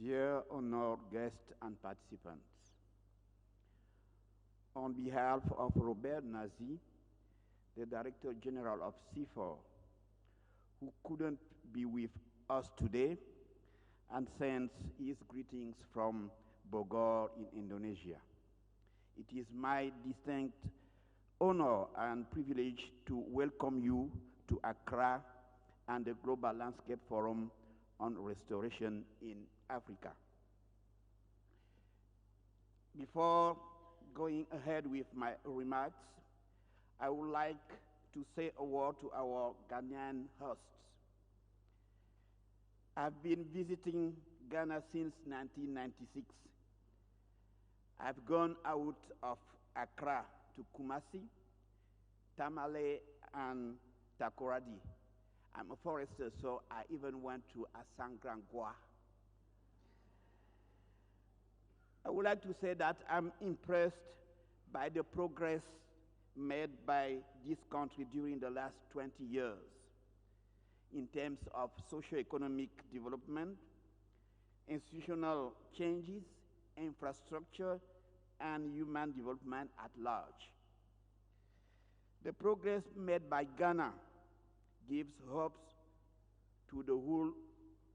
Dear honored guests and participants, on behalf of Robert Nazi, the Director General of CIFOR, who couldn't be with us today, and sends his greetings from Bogor in Indonesia. It is my distinct honor and privilege to welcome you to Accra and the Global Landscape Forum on Restoration in Africa. Before going ahead with my remarks, I would like to say a word to our Ghanaian hosts. I've been visiting Ghana since 1996. I've gone out of Accra to Kumasi, Tamale, and Takoradi. I'm a forester, so I even went to Asankrangwa. I would like to say that I'm impressed by the progress made by this country during the last 20 years in terms of socio-economic development, institutional changes, infrastructure, and human development at large. The progress made by Ghana gives hopes to the whole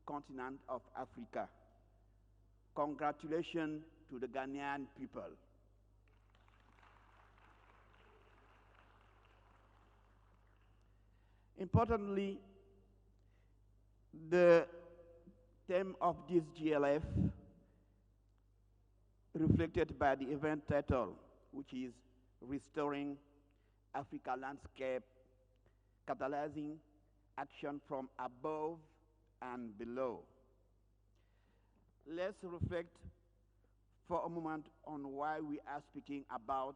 continent of Africa. Congratulations to the Ghanaian people. Importantly, the theme of this GLF reflected by the event title, which is Restoring Africa Landscape, Catalyzing Action from Above and Below. Let's reflect for a moment on why we are speaking about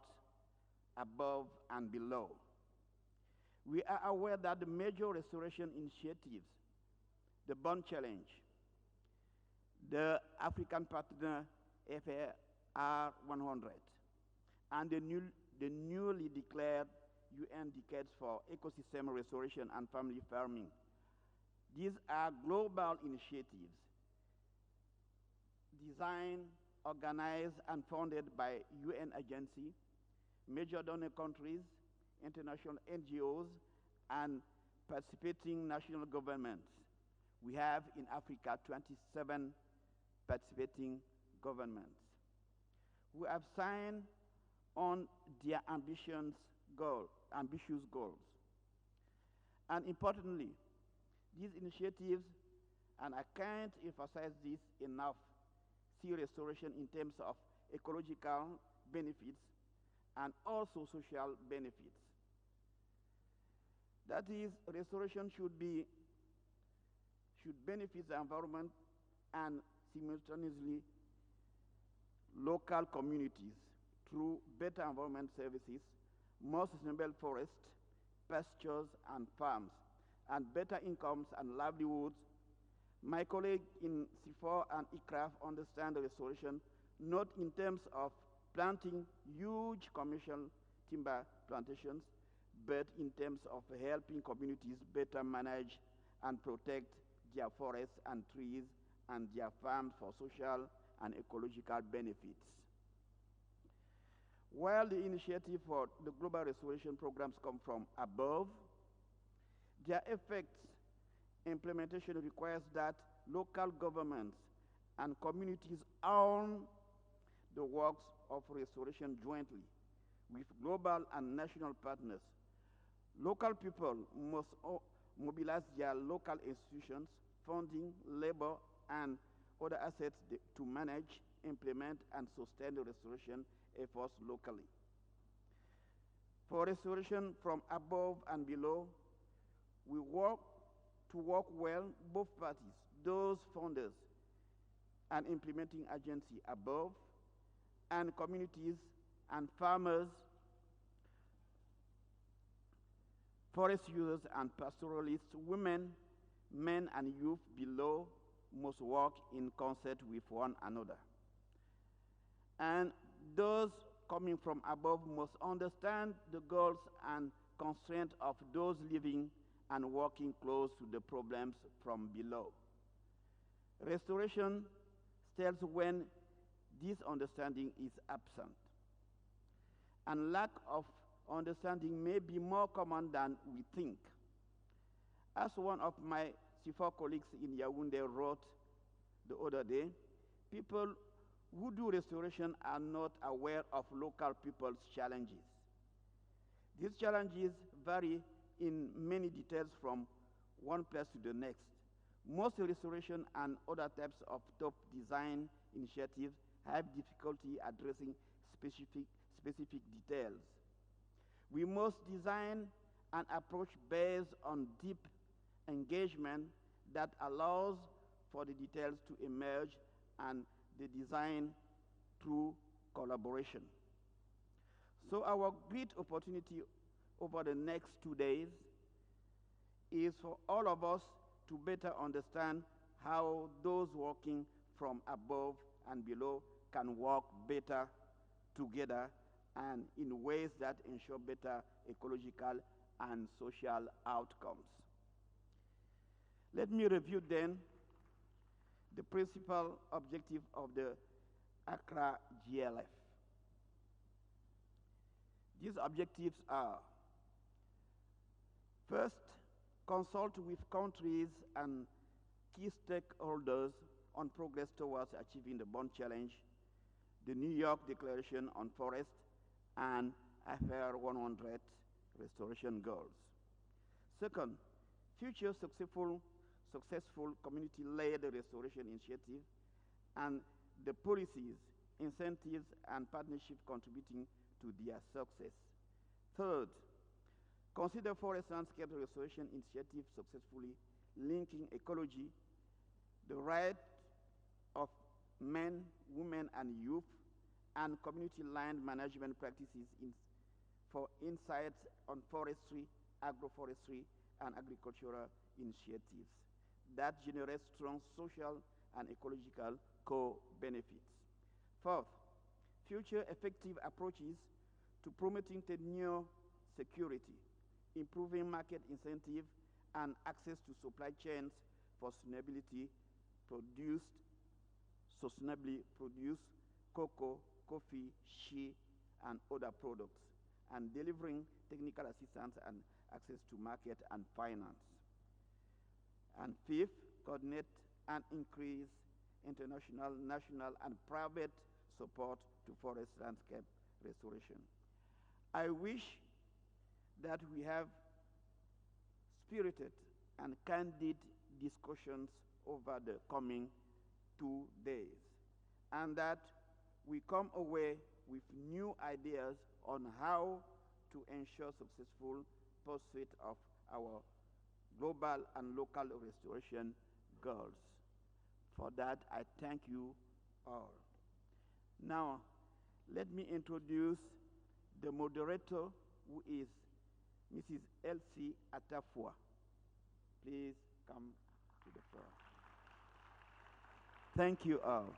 above and below. We are aware that the major restoration initiatives, the Bond Challenge, the African Partner FAR 100, and the newly declared UN Decades for Ecosystem Restoration and Family Farming. These are global initiatives designed, organized, and funded by UN agencies, major donor countries, international NGOs, and participating national governments. We have in Africa 27 participating governments who have signed on their ambitious goals. And importantly, these initiatives, and I can't emphasize this enough, see restoration in terms of ecological benefits and also social benefits. That is, restoration should benefit the environment and simultaneously local communities through better environment services, more sustainable forests, pastures, and farms, and better incomes and livelihoods. My colleagues in CIFOR and ICRAF understand the restoration not in terms of planting huge commercial timber plantations, but in terms of helping communities better manage and protect their forests and trees and their farms for social and ecological benefits. While the initiative for the global restoration programs come from above, their effects implementation requires that local governments and communities own the works of restoration jointly with global and national partners. Local people must mobilize their local institutions, funding, labor, and other assets to manage, implement, and sustain the restoration efforts locally. For restoration from above and below, we work well, both parties, those funders and implementing agency above, and communities and farmers, forest users and pastoralists, women, men, and youth below must work in concert with one another. And those coming from above must understand the goals and constraints of those living and working close to the problems from below. Restoration tells when this understanding is absent. And lack of understanding may be more common than we think. As one of my CIFOR colleagues in Yaoundé wrote the other day, people who do restoration are not aware of local people's challenges. These challenges vary in many details from one place to the next. Most restoration and other types of top design initiatives have difficulty addressing specific details. We must design an approach based on deep engagement that allows for the details to emerge and the design through collaboration. So our great opportunity over the next 2 days is for all of us to better understand how those working from above and below can work better together and in ways that ensure better ecological and social outcomes. Let me review then the principal objective of the Accra GLF. These objectives are: first, consult with countries and key stakeholders on progress towards achieving the Bond Challenge, the New York Declaration on Forest, and FR 100 restoration goals. Second, future successful community-led restoration initiatives and the policies, incentives, and partnerships contributing to their success. Third, consider forest landscape restoration initiatives successfully linking ecology, the right of men, women, and youth, and community land management practices for insights on forestry, agroforestry, and agricultural initiatives that generate strong social and ecological co-benefits. Fourth, future effective approaches to promoting tenure security, improving market incentive and access to supply chains for sustainably produced cocoa, coffee, shea, and other products, and delivering technical assistance and access to market and finance. And fifth, coordinate and increase international, national, and private support to forest landscape restoration. I wish that we have spirited and candid discussions over the coming 2 days, and that we come away with new ideas on how to ensure successful pursuit of our global and local restoration goals. For that, I thank you all. Now, let me introduce the moderator, who is Mrs. Elsie Atafua. Please come to the floor. Thank you all.